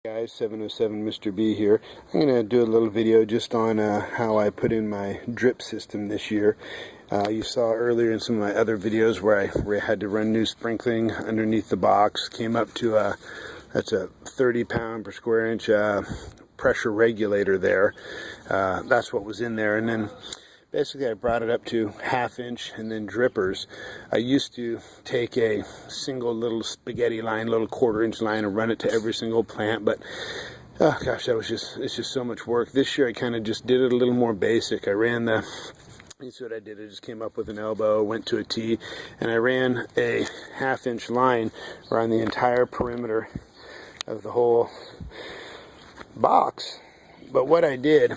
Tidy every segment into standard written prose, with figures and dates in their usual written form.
Guys, 707 Mr. B here. I'm going to do a little video just on how I put in my drip system this year. You saw earlier in some of my other videos where I had to run new sprinkling underneath the box. Came up to that's a 30 pound per square inch pressure regulator there. That's what was in there. And then basically I brought it up to 1/2 inch and then drippers. I used to take a single little spaghetti line, little 1/4 inch line, and run it to every single plant, but oh gosh, it's just so much work. This year I kind of just did it a little more basic. I ran you see what I did, I just came up with an elbow, went to a T, and I ran a 1/2 inch line around the entire perimeter of the whole box. But what I did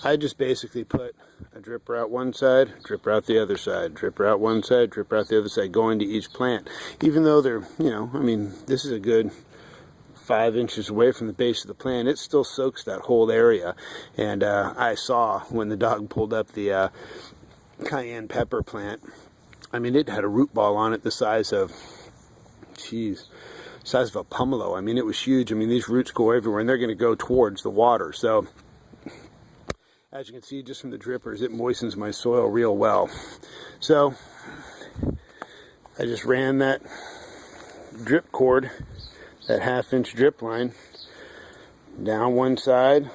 I just basically put a dripper out one side, dripper out the other side, dripper out one side, dripper out the other side, going to each plant. Even though they're, I mean, this is a good 5 inches away from the base of the plant, it still soaks that whole area. And I saw when the dog pulled up the cayenne pepper plant, I mean, it had a root ball on it the size of, size of a pomelo. I mean, it was huge. I mean, these roots go everywhere, and they're going to go towards the water. So as you can see just from the drippers, it moistens my soil real well. So I just ran that drip cord, that 1/2 inch drip line, down one side,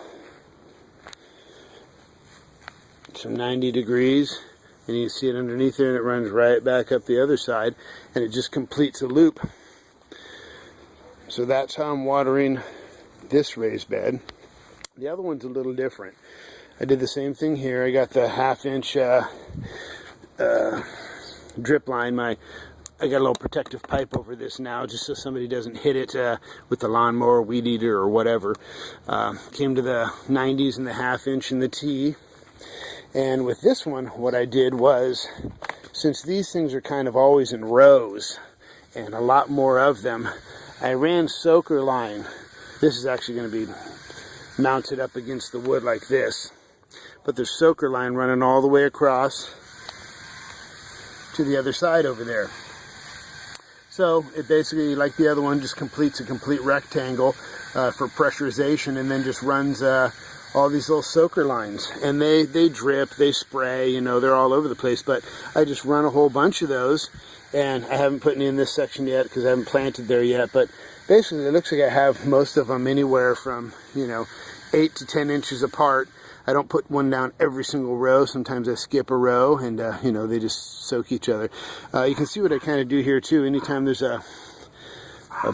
some 90 degrees, and you can see it underneath there, and it runs right back up the other side, and it just completes a loop. So that's how I'm watering this raised bed. The other one's a little different. I did the same thing here. I got the 1/2 inch drip line. I got a little protective pipe over this now, just so somebody doesn't hit it with the lawnmower, weed eater, or whatever. Came to the 90s and the 1/2 inch and the T. And with this one, what I did was, since these things are kind of always in rows, and a lot more of them, I ran soaker line. This is actually going to be mounted up against the wood like this. But there's soaker line running all the way across to the other side over there. So it basically, like the other one, just completes a complete rectangle for pressurization, and then just runs all these little soaker lines. And they drip, they spray, they're all over the place. But I just run a whole bunch of those, and I haven't put any in this section yet because I haven't planted there yet. But basically it looks like I have most of them anywhere from 8 to 10 inches apart. I don't put one down every single row. Sometimes I skip a row, and they just soak each other. You can see what I kind of do here too. Anytime there's a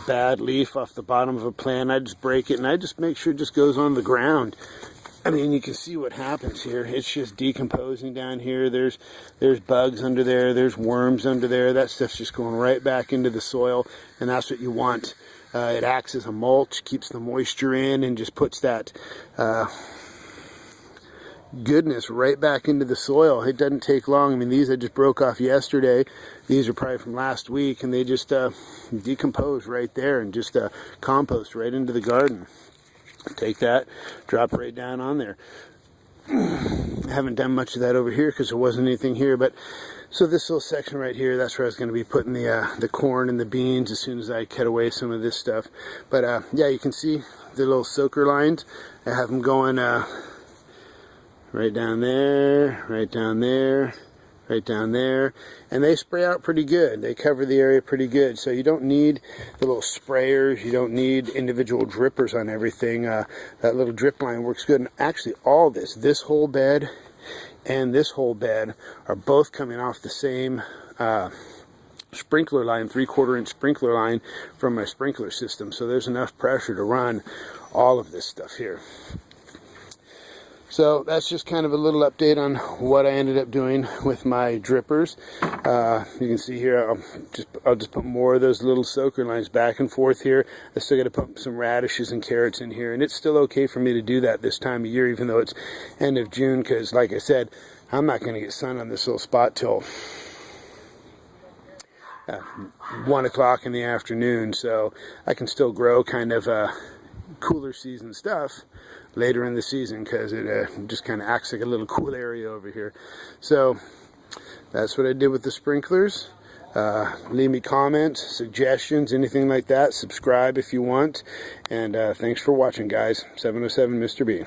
bad leaf off the bottom of a plant, I just break it, and I just make sure it just goes on the ground. I mean, you can see what happens here. It's just decomposing down here. There's bugs under there. There's worms under there. That stuff's just going right back into the soil, and that's what you want. It acts as a mulch, keeps the moisture in, and just puts that goodness right back into the soil. It doesn't take long. I mean, these I just broke off yesterday. These are probably from last week, and they just decompose right there and just compost right into the garden. Take that, drop right down on there. I haven't done much of that over here because there wasn't anything here, but so this little section right here, that's where I was going to be putting the corn and the beans as soon as I cut away some of this stuff. But yeah, you can see the little soaker lines. I have them going right down there, right down there, right down there, and they spray out pretty good. They cover the area pretty good, so you don't need the little sprayers, you don't need individual drippers on everything. That little drip line works good. And actually all this whole bed and this whole bed are both coming off the same sprinkler line, 3/4 inch sprinkler line from my sprinkler system, so there's enough pressure to run all of this stuff here. So that's just kind of a little update on what I ended up doing with my drippers. You can see here, I'll just put more of those little soaker lines back and forth here. I still got to put some radishes and carrots in here, and it's still okay for me to do that this time of year, even though it's end of June, because like I said, I'm not going to get sun on this little spot till 1 o'clock in the afternoon, so I can still grow kind of cooler season stuff later in the season, because it just kind of acts like a little cool area over here. So that's what I did with the sprinklers. Leave me comments, suggestions, anything like that. Subscribe if you want. And thanks for watching, guys. 707 Mr. B.